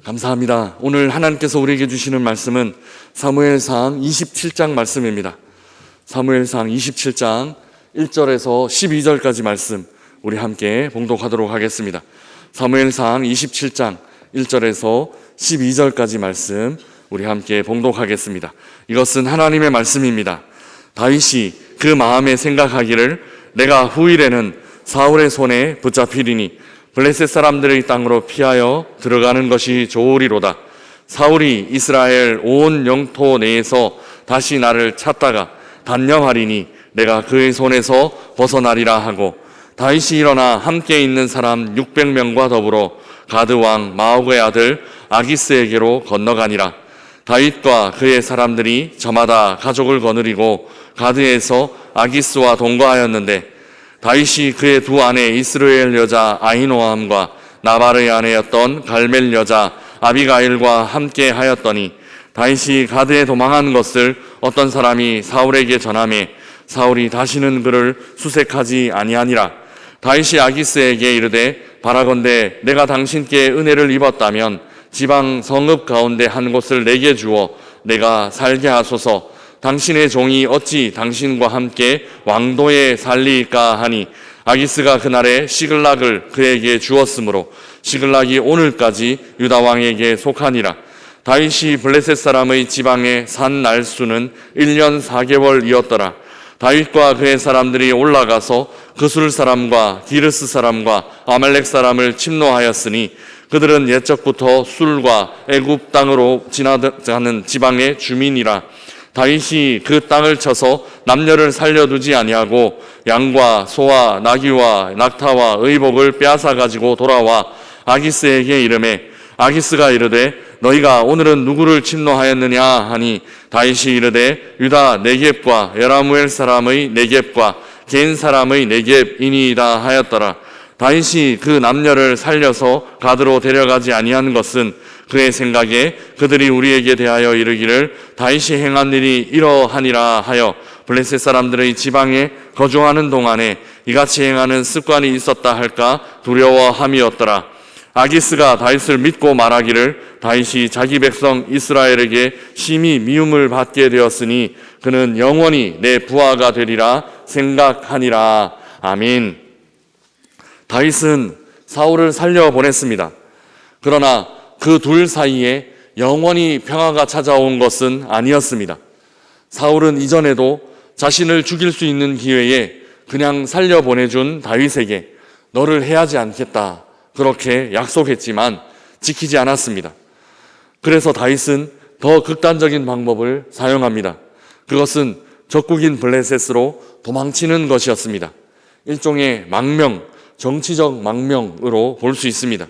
감사합니다. 오늘 하나님께서 우리에게 주시는 말씀은 사무엘상 27장 말씀입니다. 사무엘상 27장 1절에서 12절까지 말씀 우리 함께 봉독하도록 하겠습니다. 사무엘상 27장 1절에서 12절까지 말씀 우리 함께 봉독하겠습니다. 이것은 하나님의 말씀입니다. 다윗이 그 마음에 생각하기를 내가 후일에는 사울의 손에 붙잡히리니 블레셋 사람들의 땅으로 피하여 들어가는 것이 좋으리로다. 사울이 이스라엘 온 영토 내에서 다시 나를 찾다가 단념하리니 내가 그의 손에서 벗어나리라 하고, 다윗이 일어나 함께 있는 사람 600명과 더불어 가드 왕 마옥의 아들 아기스에게로 건너가니라. 다윗과 그의 사람들이 저마다 가족을 거느리고 가드에서 아기스와 동거하였는데, 다윗이 그의 두 아내 이스라엘 여자 아히노암과 나발의 아내였던 갈멜 여자 아비가일과 함께 하였더니, 다윗이 가드에 도망한 것을 어떤 사람이 사울에게 전하매 사울이 다시는 그를 수색하지 아니하니라. 다윗이 아기스에게 이르되 바라건대 내가 당신께 은혜를 입었다면 지방 성읍 가운데 한 곳을 내게 주어 내가 살게 하소서. 당신의 종이 어찌 당신과 함께 왕도에 살리까 하니, 아기스가 그날에 시글락을 그에게 주었으므로 시글락이 오늘까지 유다 왕에게 속하니라. 다윗이 블레셋 사람의 지방에 산 날수는 1년 4개월이었더라. 다윗과 그의 사람들이 올라가서 그술 사람과 기르스 사람과 아말렉 사람을 침노하였으니 그들은 옛적부터 술과 애굽 땅으로 지나가는 지방의 주민이라. 다윗이 그 땅을 쳐서 남녀를 살려두지 아니하고 양과 소와 나귀와 낙타와 의복을 빼앗아 가지고 돌아와 아기스에게 이르매, 아기스가 이르되 너희가 오늘은 누구를 침노하였느냐 하니, 다윗이 이르되 유다 네겝과 여라무엘 사람의 네겝과 겐 사람의 네겝이니이다 하였더라. 다윗이 그 남녀를 살려서 가드로 데려가지 아니한 것은 그의 생각에 그들이 우리에게 대하여 이르기를 다윗이 행한 일이 이러하니라 하여 블레셋 사람들의 지방에 거주하는 동안에 이같이 행하는 습관이 있었다 할까 두려워함이었더라. 아기스가 다윗을 믿고 말하기를 다윗이 자기 백성 이스라엘에게 심히 미움을 받게 되었으니 그는 영원히 내 부하가 되리라 생각하니라. 아멘. 다윗은 사울을 살려보냈습니다. 그러나 그 둘 사이에 영원히 평화가 찾아온 것은 아니었습니다. 사울은 이전에도 자신을 죽일 수 있는 기회에 그냥 살려보내준 다윗에게 너를 해하지 않겠다 그렇게 약속했지만 지키지 않았습니다. 그래서 다윗은 더 극단적인 방법을 사용합니다. 그것은 적국인 블레셋으로 도망치는 것이었습니다. 일종의 망명, 정치적 망명으로 볼 수 있습니다.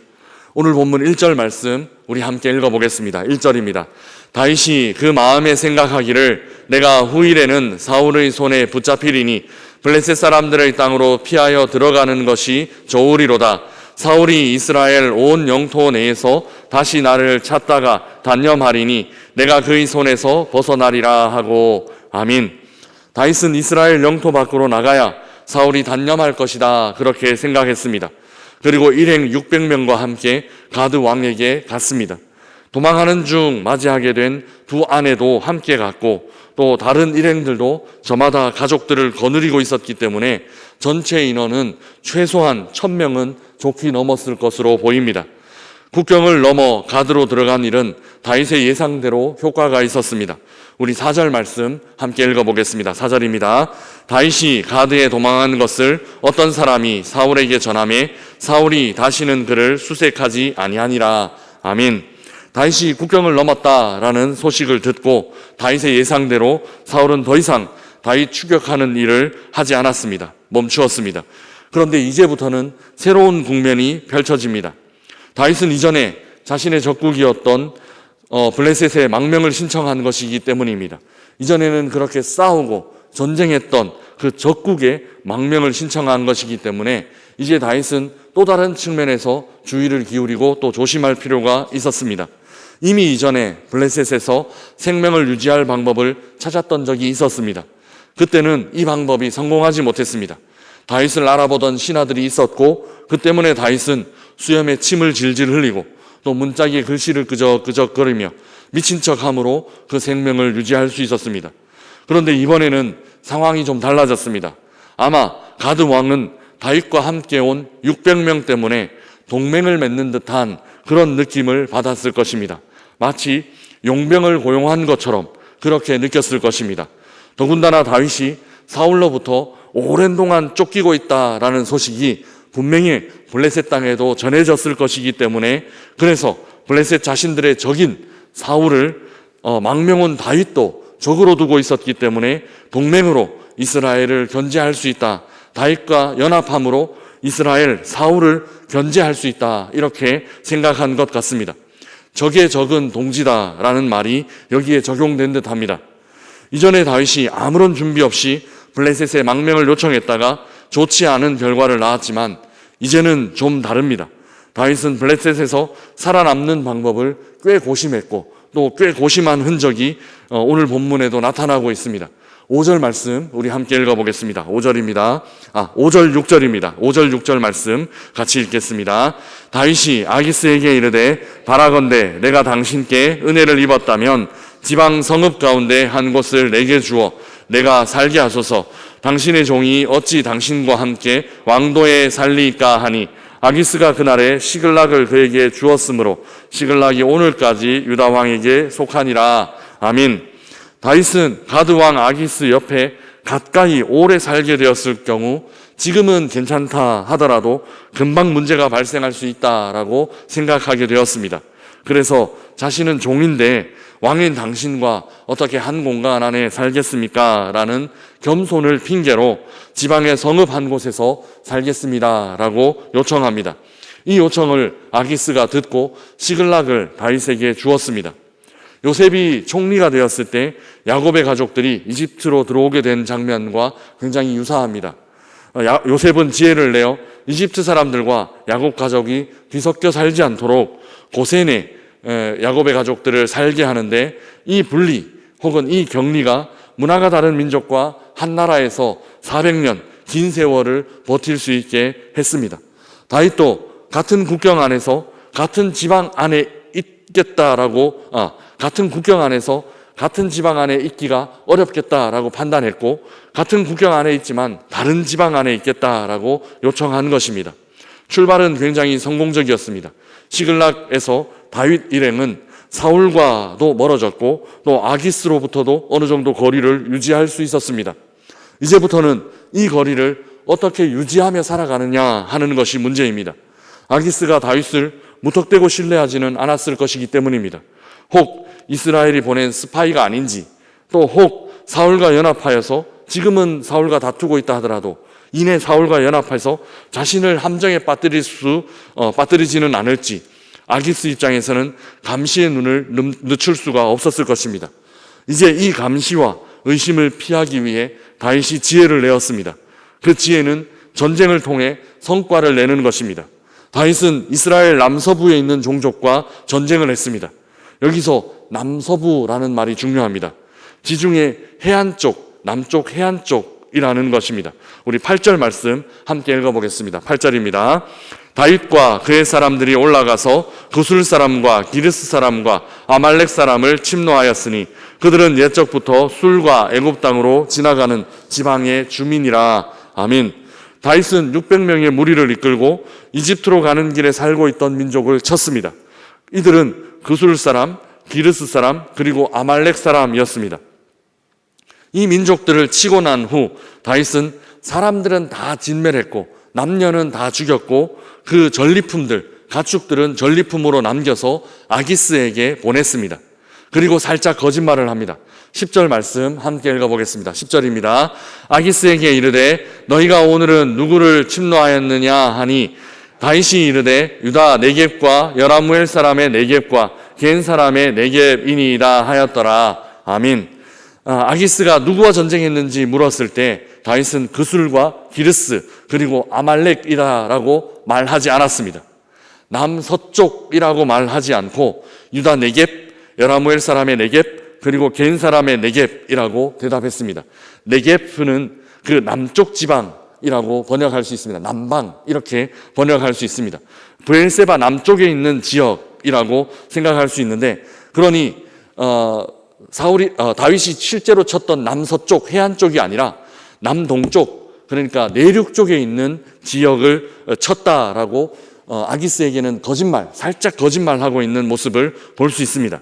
오늘 본문 1절 말씀 우리 함께 읽어보겠습니다. 1절입니다. 다윗이 그 마음에 생각하기를 내가 후일에는 사울의 손에 붙잡히리니 블레셋 사람들의 땅으로 피하여 들어가는 것이 좋으리로다. 사울이 이스라엘 온 영토 내에서 다시 나를 찾다가 단념하리니 내가 그의 손에서 벗어나리라 하고. 아멘. 다윗은 이스라엘 영토 밖으로 나가야 사울이 단념할 것이다 그렇게 생각했습니다. 그리고 일행 600명과 함께 가드 왕에게 갔습니다. 도망하는 중 맞이하게 된 두 아내도 함께 갔고 또 다른 일행들도 저마다 가족들을 거느리고 있었기 때문에 전체 인원은 최소한 1000명은 좋게 넘었을 것으로 보입니다. 국경을 넘어 가드로 들어간 일은 다윗의 예상대로 효과가 있었습니다. 우리 4절 말씀 함께 읽어보겠습니다. 4절입니다. 다윗이 가드에 도망한 것을 어떤 사람이 사울에게 전하매 사울이 다시는 그를 수색하지 아니하니라. 아멘. 다윗이 국경을 넘었다라는 소식을 듣고 다윗의 예상대로 사울은 더 이상 다윗 추격하는 일을 하지 않았습니다. 멈추었습니다. 그런데 이제부터는 새로운 국면이 펼쳐집니다. 다윗은 이전에 자신의 적국이었던 블레셋의 망명을 신청한 것이기 때문입니다. 이전에는 그렇게 싸우고 전쟁했던 그 적국의 망명을 신청한 것이기 때문에 이제 다윗은 또 다른 측면에서 주의를 기울이고 또 조심할 필요가 있었습니다. 이미 이전에 블레셋에서 생명을 유지할 방법을 찾았던 적이 있었습니다. 그때는 이 방법이 성공하지 못했습니다. 다윗을 알아보던 신하들이 있었고 그 때문에 다윗은 수염에 침을 질질 흘리고 또 문짝에 글씨를 끄적끄적거리며 미친 척함으로 그 생명을 유지할 수 있었습니다. 그런데 이번에는 상황이 좀 달라졌습니다. 아마 가드 왕은 다윗과 함께 온 600명 때문에 동맹을 맺는 듯한 그런 느낌을 받았을 것입니다. 마치 용병을 고용한 것처럼 그렇게 느꼈을 것입니다. 더군다나 다윗이 사울로부터 오랜 동안 쫓기고 있다라는 소식이 분명히 블레셋 땅에도 전해졌을 것이기 때문에, 그래서 블레셋 자신들의 적인 사울을 망명온 다윗도 적으로 두고 있었기 때문에 동맹으로 이스라엘을 견제할 수 있다, 다윗과 연합함으로 이스라엘 사울을 견제할 수 있다, 이렇게 생각한 것 같습니다. 적의 적은 동지다라는 말이 여기에 적용된 듯합니다. 이전에 다윗이 아무런 준비 없이 블레셋에 망명을 요청했다가 좋지 않은 결과를 낳았지만 이제는 좀 다릅니다. 다윗은 블레셋에서 살아남는 방법을 꽤 고심했고 또 꽤 고심한 흔적이 오늘 본문에도 나타나고 있습니다. 5절 말씀 우리 함께 읽어보겠습니다. 5절입니다. 5절 6절입니다. 5절 6절 말씀 같이 읽겠습니다. 다윗이 아기스에게 이르되 바라건대 내가 당신께 은혜를 입었다면 지방 성읍 가운데 한 곳을 내게 주어 내가 살게 하소서. 당신의 종이 어찌 당신과 함께 왕도에 살리까 하니 아기스가 그날에 시글락을 그에게 주었으므로 시글락이 오늘까지 유다 왕에게 속하니라. 아민. 다윗은 가드 왕 아기스 옆에 가까이 오래 살게 되었을 경우 지금은 괜찮다 하더라도 금방 문제가 발생할 수 있다라고 생각하게 되었습니다. 그래서 자신은 종인데 왕인 당신과 어떻게 한 공간 안에 살겠습니까? 라는 겸손을 핑계로 지방의 성읍 한 곳에서 살겠습니다 라고 요청합니다. 이 요청을 아기스가 듣고 시글락을 다윗에게 주었습니다. 요셉이 총리가 되었을 때 야곱의 가족들이 이집트로 들어오게 된 장면과 굉장히 유사합니다. 요셉은 지혜를 내어 이집트 사람들과 야곱 가족이 뒤섞여 살지 않도록 고센에 야곱의 가족들을 살게 하는데, 이 분리 혹은 이 격리가 문화가 다른 민족과 한 나라에서 400년 긴 세월을 버틸 수 있게 했습니다. 다윗도 같은 국경 안에서 같은 지방 안에 있겠다라고 같은 국경 안에서 같은 지방 안에 있기가 어렵겠다라고 판단했고, 같은 국경 안에 있지만 다른 지방 안에 있겠다라고 요청한 것입니다. 출발은 굉장히 성공적이었습니다. 시글락에서 다윗 일행은 사울과도 멀어졌고 또 아기스로부터도 어느 정도 거리를 유지할 수 있었습니다. 이제부터는 이 거리를 어떻게 유지하며 살아가느냐 하는 것이 문제입니다. 아기스가 다윗을 무턱대고 신뢰하지는 않았을 것이기 때문입니다. 혹 이스라엘이 보낸 스파이가 아닌지, 또 혹 사울과 연합하여서 지금은 사울과 다투고 있다 하더라도 이내 사울과 연합해서 자신을 함정에 빠뜨리지는 않을지, 아기스 입장에서는 감시의 눈을 늦출 수가 없었을 것입니다. 이제 이 감시와 의심을 피하기 위해 다윗이 지혜를 내었습니다. 그 지혜는 전쟁을 통해 성과를 내는 것입니다. 다윗은 이스라엘 남서부에 있는 종족과 전쟁을 했습니다. 여기서 남서부라는 말이 중요합니다. 지중해 해안 쪽, 남쪽 해안 쪽이라는 것입니다. 우리 8절 말씀 함께 읽어보겠습니다. 8절입니다. 다윗과 그의 사람들이 올라가서 구술 사람과 기르스 사람과 아말렉 사람을 침노하였으니 그들은 옛적부터 술과 애굽 땅으로 지나가는 지방의 주민이라. 아민. 다윗은 600명의 무리를 이끌고 이집트로 가는 길에 살고 있던 민족을 쳤습니다. 이들은 구술 사람, 기르스 사람, 그리고 아말렉 사람이었습니다. 이 민족들을 치고 난 후 다윗은 사람들은 다 진멸했고 남녀는 다 죽였고 그 전리품들, 가축들은 전리품으로 남겨서 아기스에게 보냈습니다. 그리고 살짝 거짓말을 합니다. 10절 말씀 함께 읽어보겠습니다. 10절입니다. 아기스에게 이르되 너희가 오늘은 누구를 침노하였느냐 하니 다윗이 이르되 유다 네겝과 여라무엘 사람의 네겝과 겐 사람의 네겝이니이다 하였더라. 아민. 아기스가 누구와 전쟁했는지 물었을 때 다윗은 그술과 기르스 그리고 아말렉이다라고 말하지 않았습니다. 남서쪽이라고 말하지 않고 유다 네겝, 여라무엘 사람의 네겝 그리고 겐 사람의 네겝이라고 대답했습니다. 네겝은 그 남쪽 지방이라고 번역할 수 있습니다. 남방 이렇게 번역할 수 있습니다. 브엘세바 남쪽에 있는 지역 정복이라고 생각할 수 있는데, 그러니 다윗이 실제로 쳤던 남서쪽 해안 쪽이 아니라 남동쪽, 그러니까 내륙 쪽에 있는 지역을 쳤다라고 아기스에게는 살짝 거짓말하고 있는 모습을 볼 수 있습니다.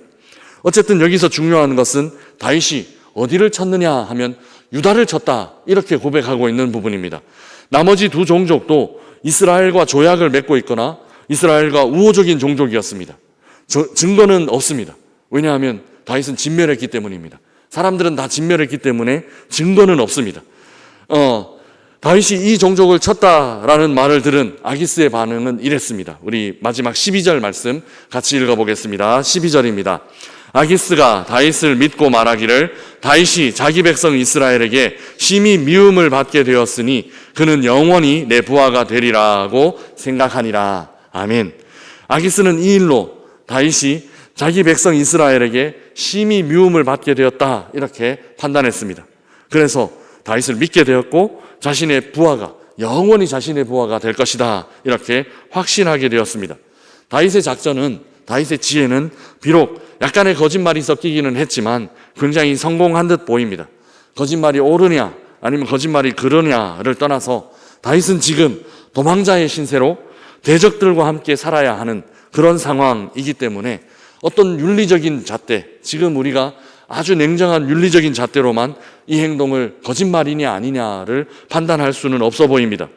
어쨌든 여기서 중요한 것은 다윗이 어디를 쳤느냐 하면 유다를 쳤다, 이렇게 고백하고 있는 부분입니다. 나머지 두 종족도 이스라엘과 조약을 맺고 있거나 이스라엘과 우호적인 종족이었습니다. 증거는 없습니다. 왜냐하면 다윗은 진멸했기 때문입니다. 사람들은 다 진멸했기 때문에 증거는 없습니다. 다윗이 이 종족을 쳤다라는 말을 들은 아기스의 반응은 이랬습니다. 우리 마지막 12절 말씀 같이 읽어보겠습니다. 12절입니다. 아기스가 다윗을 믿고 말하기를 다윗이 자기 백성 이스라엘에게 심히 미움을 받게 되었으니 그는 영원히 내 부하가 되리라고 생각하니라. 아멘. 아기스는 이 일로 다윗이 자기 백성 이스라엘에게 심히 미움을 받게 되었다, 이렇게 판단했습니다. 그래서 다윗을 믿게 되었고 자신의 부하가 영원히 자신의 부하가 될 것이다, 이렇게 확신하게 되었습니다. 다윗의 작전은, 다윗의 지혜는 비록 약간의 거짓말이 섞이기는 했지만 굉장히 성공한 듯 보입니다. 거짓말이 옳으냐 아니면 거짓말이 그러냐를 떠나서 다윗은 지금 도망자의 신세로 대적들과 함께 살아야 하는 그런 상황이기 때문에 어떤 윤리적인 잣대, 지금 우리가 아주 냉정한 윤리적인 잣대로만 이 행동을 거짓말이냐 아니냐를 판단할 수는 없어 보입니다.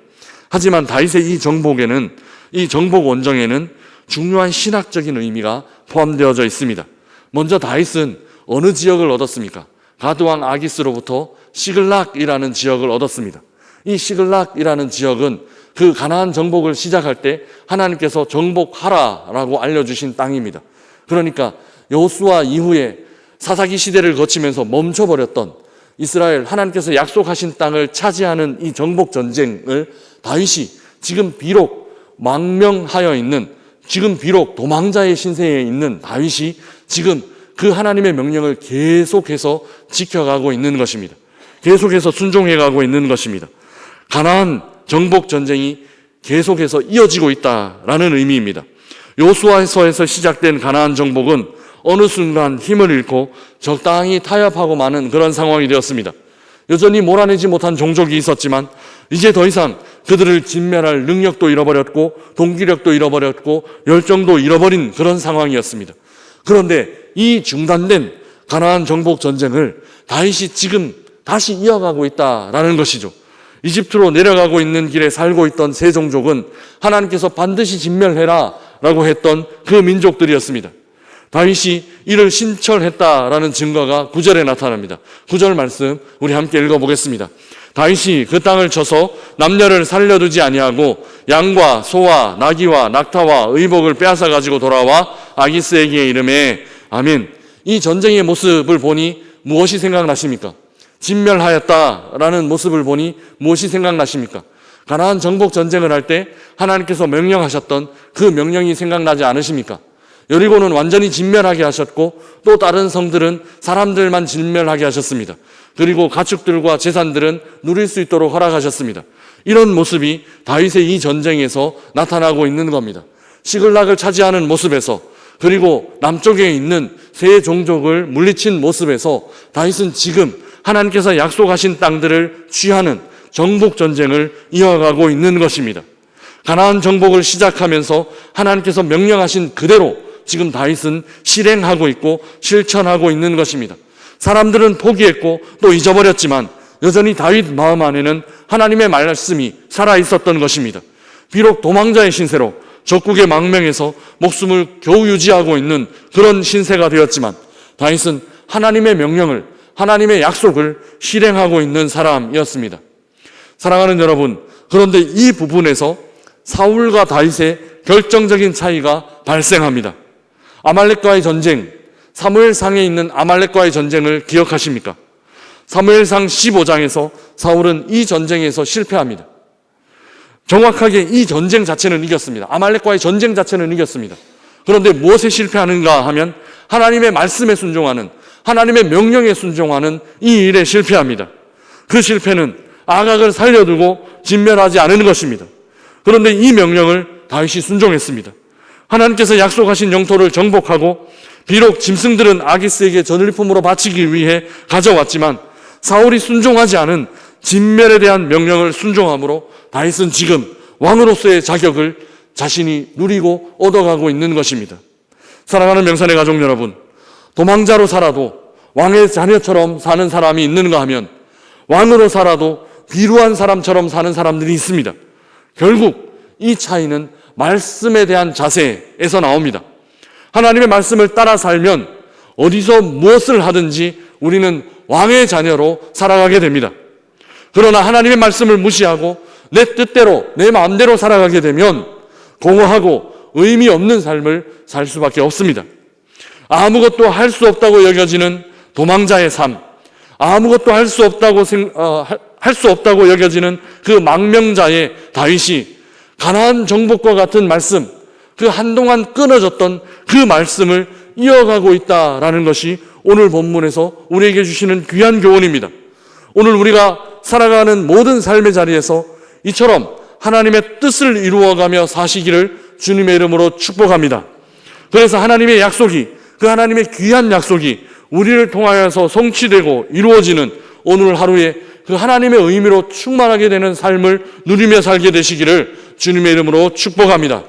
하지만 다윗의 이 정복에는, 이 정복 원정에는 중요한 신학적인 의미가 포함되어져 있습니다. 먼저 다윗은 어느 지역을 얻었습니까? 가드왕 아기스로부터 시글락이라는 지역을 얻었습니다. 이 시글락이라는 지역은 그 가나안 정복을 시작할 때 하나님께서 정복하라라고 알려주신 땅입니다. 그러니까 여호수아 이후에 사사기 시대를 거치면서 멈춰버렸던 이스라엘, 하나님께서 약속하신 땅을 차지하는 이 정복 전쟁을 다윗이 지금 비록 망명하여 있는, 지금 비록 도망자의 신세에 있는 다윗이 지금 그 하나님의 명령을 계속해서 지켜가고 있는 것입니다. 계속해서 순종해가고 있는 것입니다. 가나안 정복 전쟁이 계속해서 이어지고 있다라는 의미입니다. 여호수아서에서 시작된 가나안 정복은 어느 순간 힘을 잃고 적당히 타협하고 마는 그런 상황이 되었습니다. 여전히 몰아내지 못한 종족이 있었지만 이제 더 이상 그들을 진멸할 능력도 잃어버렸고 동기력도 잃어버렸고 열정도 잃어버린 그런 상황이었습니다. 그런데 이 중단된 가나안 정복 전쟁을 다윗이 지금 다시 이어가고 있다라는 것이죠. 이집트로 내려가고 있는 길에 살고 있던 세 종족은 하나님께서 반드시 진멸해라 라고 했던 그 민족들이었습니다. 다윗이 이를 신철했다라는 증거가 9절에 나타납니다. 9절 말씀 우리 함께 읽어보겠습니다. 다윗이 그 땅을 쳐서 남녀를 살려두지 아니하고 양과 소와 나귀와 낙타와 의복을 빼앗아 가지고 돌아와 아기스에게 이르매. 아멘. 이 전쟁의 모습을 보니 무엇이 생각나십니까? 진멸하였다라는 모습을 보니 무엇이 생각나십니까? 가나안 정복 전쟁을 할 때 하나님께서 명령하셨던 그 명령이 생각나지 않으십니까? 여리고는 완전히 진멸하게 하셨고 또 다른 성들은 사람들만 진멸하게 하셨습니다. 그리고 가축들과 재산들은 누릴 수 있도록 허락하셨습니다. 이런 모습이 다윗의 이 전쟁에서 나타나고 있는 겁니다. 시글락을 차지하는 모습에서, 그리고 남쪽에 있는 세 종족을 물리친 모습에서 다윗은 지금 하나님께서 약속하신 땅들을 취하는 정복 전쟁을 이어가고 있는 것입니다. 가나안 정복을 시작하면서 하나님께서 명령하신 그대로 지금 다윗은 실행하고 있고 실천하고 있는 것입니다. 사람들은 포기했고 또 잊어버렸지만 여전히 다윗 마음 안에는 하나님의 말씀이 살아있었던 것입니다. 비록 도망자의 신세로 적국의 망명에서 목숨을 겨우 유지하고 있는 그런 신세가 되었지만 다윗은 하나님의 명령을, 하나님의 약속을 실행하고 있는 사람이었습니다. 사랑하는 여러분, 그런데 이 부분에서 사울과 다윗의 결정적인 차이가 발생합니다. 아말렉과의 전쟁, 사무엘상에 있는 아말렉과의 전쟁을 기억하십니까? 사무엘상 15장에서 사울은 이 전쟁에서 실패합니다. 정확하게 이 전쟁 자체는 이겼습니다. 아말렉과의 전쟁 자체는 이겼습니다. 그런데 무엇에 실패하는가 하면 하나님의 말씀에 순종하는, 하나님의 명령에 순종하는 이 일에 실패합니다. 그 실패는 아각을 살려두고 진멸하지 않은 것입니다. 그런데 이 명령을 다윗이 순종했습니다. 하나님께서 약속하신 영토를 정복하고 비록 짐승들은 아기스에게 전리품으로 바치기 위해 가져왔지만 사울이 순종하지 않은 진멸에 대한 명령을 순종함으로 다윗은 지금 왕으로서의 자격을 자신이 누리고 얻어가고 있는 것입니다. 사랑하는 명산의 가족 여러분, 도망자로 살아도 왕의 자녀처럼 사는 사람이 있는가 하면 왕으로 살아도 비루한 사람처럼 사는 사람들이 있습니다. 결국 이 차이는 말씀에 대한 자세에서 나옵니다. 하나님의 말씀을 따라 살면 어디서 무엇을 하든지 우리는 왕의 자녀로 살아가게 됩니다. 그러나 하나님의 말씀을 무시하고 내 뜻대로 내 마음대로 살아가게 되면 공허하고 의미 없는 삶을 살 수밖에 없습니다. 아무것도 할 수 없다고 여겨지는 도망자의 삶, 아무것도 할 수 없다고 여겨지는 그 망명자의 다윗이 가나안 정복과 같은 말씀, 그 한동안 끊어졌던 그 말씀을 이어가고 있다라는 것이 오늘 본문에서 우리에게 주시는 귀한 교훈입니다. 오늘 우리가 살아가는 모든 삶의 자리에서 이처럼 하나님의 뜻을 이루어가며 사시기를 주님의 이름으로 축복합니다. 그래서 하나님의 약속이, 그 하나님의 귀한 약속이 우리를 통하여서 성취되고 이루어지는 오늘 하루에 그 하나님의 의미로 충만하게 되는 삶을 누리며 살게 되시기를 주님의 이름으로 축복합니다.